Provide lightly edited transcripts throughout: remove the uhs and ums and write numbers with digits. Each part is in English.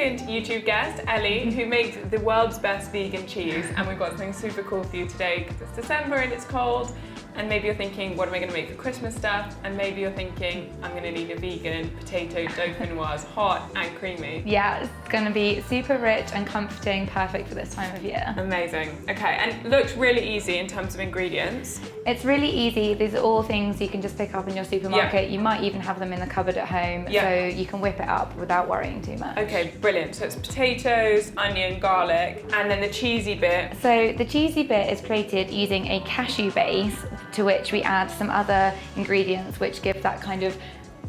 second YouTube guest, Ellie, who makes the world's best vegan cheese. And we've got something super cool for you today because it's December and it's cold. And maybe you're thinking, what am I going to make for Christmas stuff? And maybe you're thinking, I'm going to need a vegan potato dauphinoise, hot and creamy. Yeah, it's going to be super rich and comforting, perfect for this time of year. Amazing. Okay, and looks really easy in terms of ingredients. It's really easy. These are all things you can just pick up in your supermarket. Yeah. You might even have them in the cupboard at home, so you can whip it up without worrying too much. Okay, brilliant. So it's potatoes, onion, garlic, and then the cheesy bit. So the cheesy bit is created using a cashew base, to which we add some other ingredients which give that kind of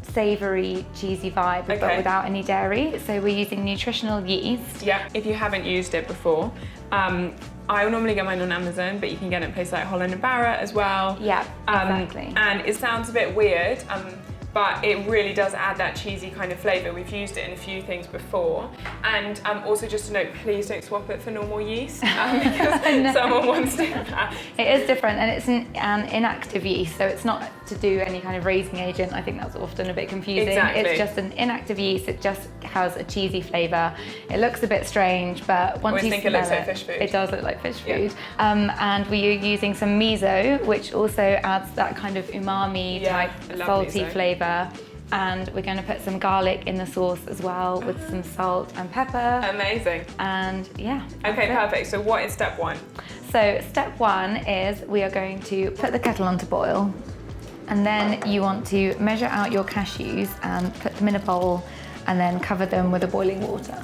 savoury, cheesy vibe, but without any dairy. So we're using nutritional yeast. Yeah, if you haven't used it before, I normally get mine on Amazon, but you can get it in places like Holland & Barrett as well. Yeah, exactly. And it sounds a bit weird, but it really does add that cheesy kind of flavour. We've used it in a few things before. And also just to note, please don't swap it for normal yeast because someone wants to do that. It is different, and it's an inactive yeast, so it's not to do any kind of raising agent. I think that's often a bit confusing. Exactly. It's just an inactive yeast. It just has a cheesy flavour. It looks a bit strange, but once you smell it looks like fish food. It does look like fish food. And we are using some miso, which also adds that kind of umami type salty flavour. And we're going to put some garlic in the sauce as well, with some salt and pepper. Amazing. And yeah. Okay, perfect. So what is step one? So step one is we are going to put the kettle on to boil. And then you want to measure out your cashews and put them in a bowl and then cover them with the boiling water.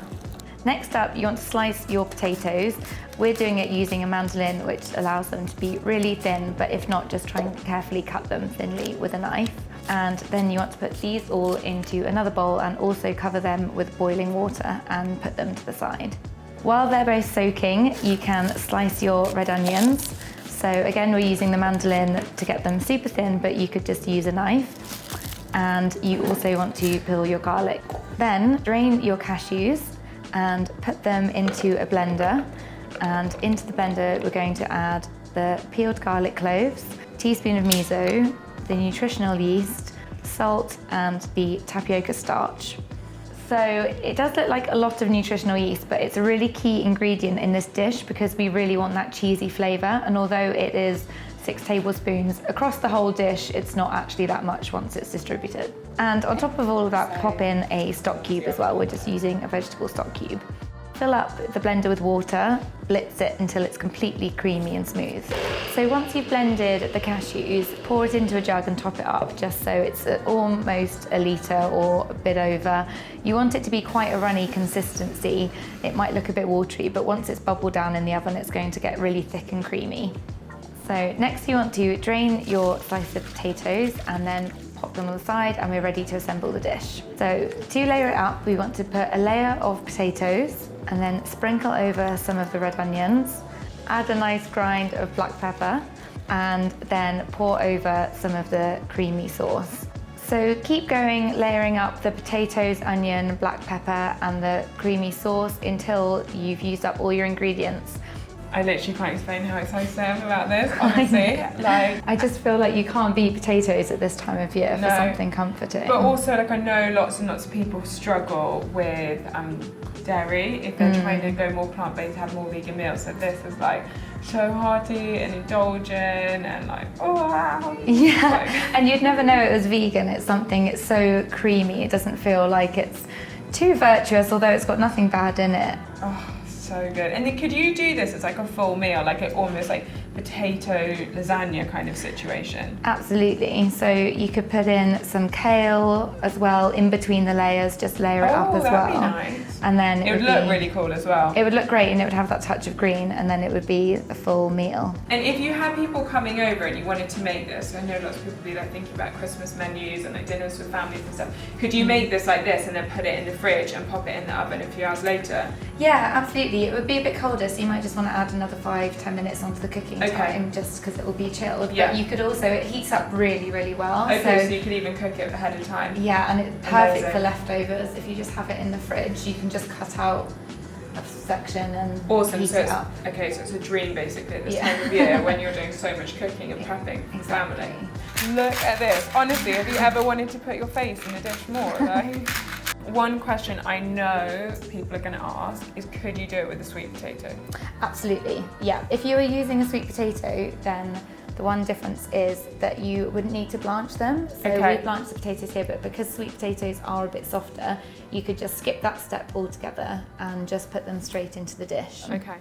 Next up, you want to slice your potatoes. We're doing it using a mandolin, which allows them to be really thin, but if not, just try and carefully cut them thinly with a knife. And then you want to put these all into another bowl and also cover them with boiling water and put them to the side. While they're both soaking, you can slice your red onions. So again, we're using the mandolin to get them super thin, but you could just use a knife. And you also want to peel your garlic. Then drain your cashews and put them into a blender. And into the blender, we're going to add the peeled garlic cloves, teaspoon of miso, the nutritional yeast, salt, and the tapioca starch. So it does look like a lot of nutritional yeast, but it's a really key ingredient in this dish because we really want that cheesy flavour. And although it is 6 tablespoons across the whole dish, it's not actually that much once it's distributed. And on top of all of that, pop in a stock cube as well. We're just using a vegetable stock cube. Fill up the blender with water, blitz it until it's completely creamy and smooth. So once you've blended the cashews, pour it into a jug and top it up just so it's almost a litre or a bit over. You want it to be quite a runny consistency. It might look a bit watery, but once it's bubbled down in the oven, it's going to get really thick and creamy. So next you want to drain your slice of potatoes and then pop them on the side, and we're ready to assemble the dish. So to layer it up, we want to put a layer of potatoes and then sprinkle over some of the red onions, add a nice grind of black pepper, and then pour over some of the creamy sauce. So keep going, layering up the potatoes, onion, black pepper, and the creamy sauce until you've used up all your ingredients. I literally can't explain how excited I am about this, honestly. I just feel like you can't beat potatoes at this time of year for something comforting. But also, I know lots and lots of people struggle with dairy if they're trying to go more plant-based, have more vegan meals. So this is so hearty and indulgent and oh wow. Yeah, and you'd never know it was vegan. It's so creamy. It doesn't feel like it's too virtuous, although it's got nothing bad in it. Oh, so good. And then could you do this as a full meal, almost potato lasagna kind of situation? Absolutely. So you could put in some kale as well in between the layers, just layer it up as well. That'd be nice. And then it would look really cool as well. It would look great, and it would have that touch of green, and then it would be a full meal. And if you had people coming over and you wanted to make this, I know lots of people be thinking about Christmas menus and dinners with families and stuff. Could you make this like this and then put it in the fridge and pop it in the oven a few hours later? Yeah, absolutely. It would be a bit colder, so you might just want to add another 5-10 minutes onto the cooking time, just because it will be chilled. Yeah. But you could also, it heats up really, really well. Okay, so you could even cook it ahead of time. Yeah, and it's perfect for leftovers. If you just have it in the fridge, you can just cut out a section and heat it up. Okay, so it's a dream basically this time of year when you're doing so much cooking and prepping for family. Look at this. Honestly, have you ever wanted to put your face in a dish more? one question I know people are going to ask is, could you do it with a sweet potato? Absolutely, yeah. If you were using a sweet potato, then the one difference is that you wouldn't need to blanch them. So Okay. we blanch the potatoes here, but because sweet potatoes are a bit softer, you could just skip that step altogether and just put them straight into the dish. Okay.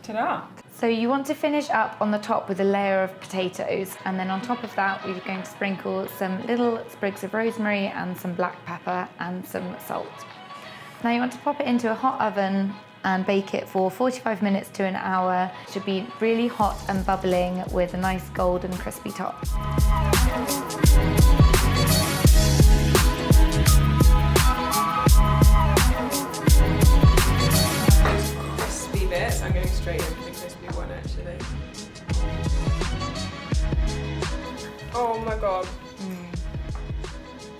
Ta-da! So you want to finish up on the top with a layer of potatoes, and then on top of that we're going to sprinkle some little sprigs of rosemary and some black pepper and some salt. Now you want to pop it into a hot oven and bake it for 45 minutes to an hour. It should be really hot and bubbling with a nice golden crispy top. Crispy bits. I'm going straight into the crispy one actually. Oh my god.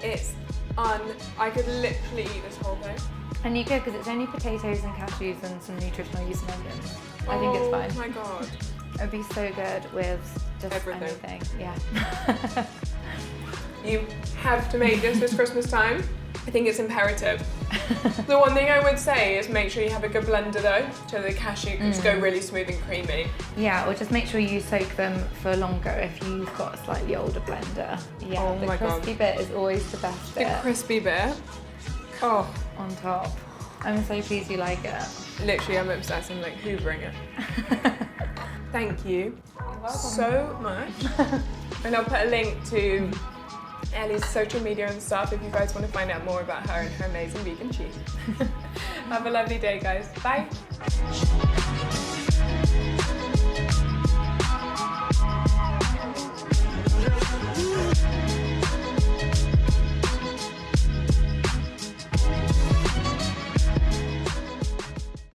It's I could literally eat this whole thing. And you could, because it's only potatoes and cashews and some nutritional yeast and onions. I think it's fine. Oh my god. It would be so good with just Everything. anything. Yeah. You have to make this Christmas time. I think it's imperative. The one thing I would say is make sure you have a good blender though, so the cashew can just go really smooth and creamy. Yeah, or just make sure you soak them for longer if you've got a slightly older blender. Yeah, Oh the my God. crispy bit is always the best The bit crispy bit. Oh, on top. I'm so pleased you like it. literally I'm obsessed. I'm like hoovering it. Thank you so much. And I'll put a link to Ellie's social media and stuff if you guys want to find out more about her and her amazing vegan cheese. Have a lovely day, guys. Bye.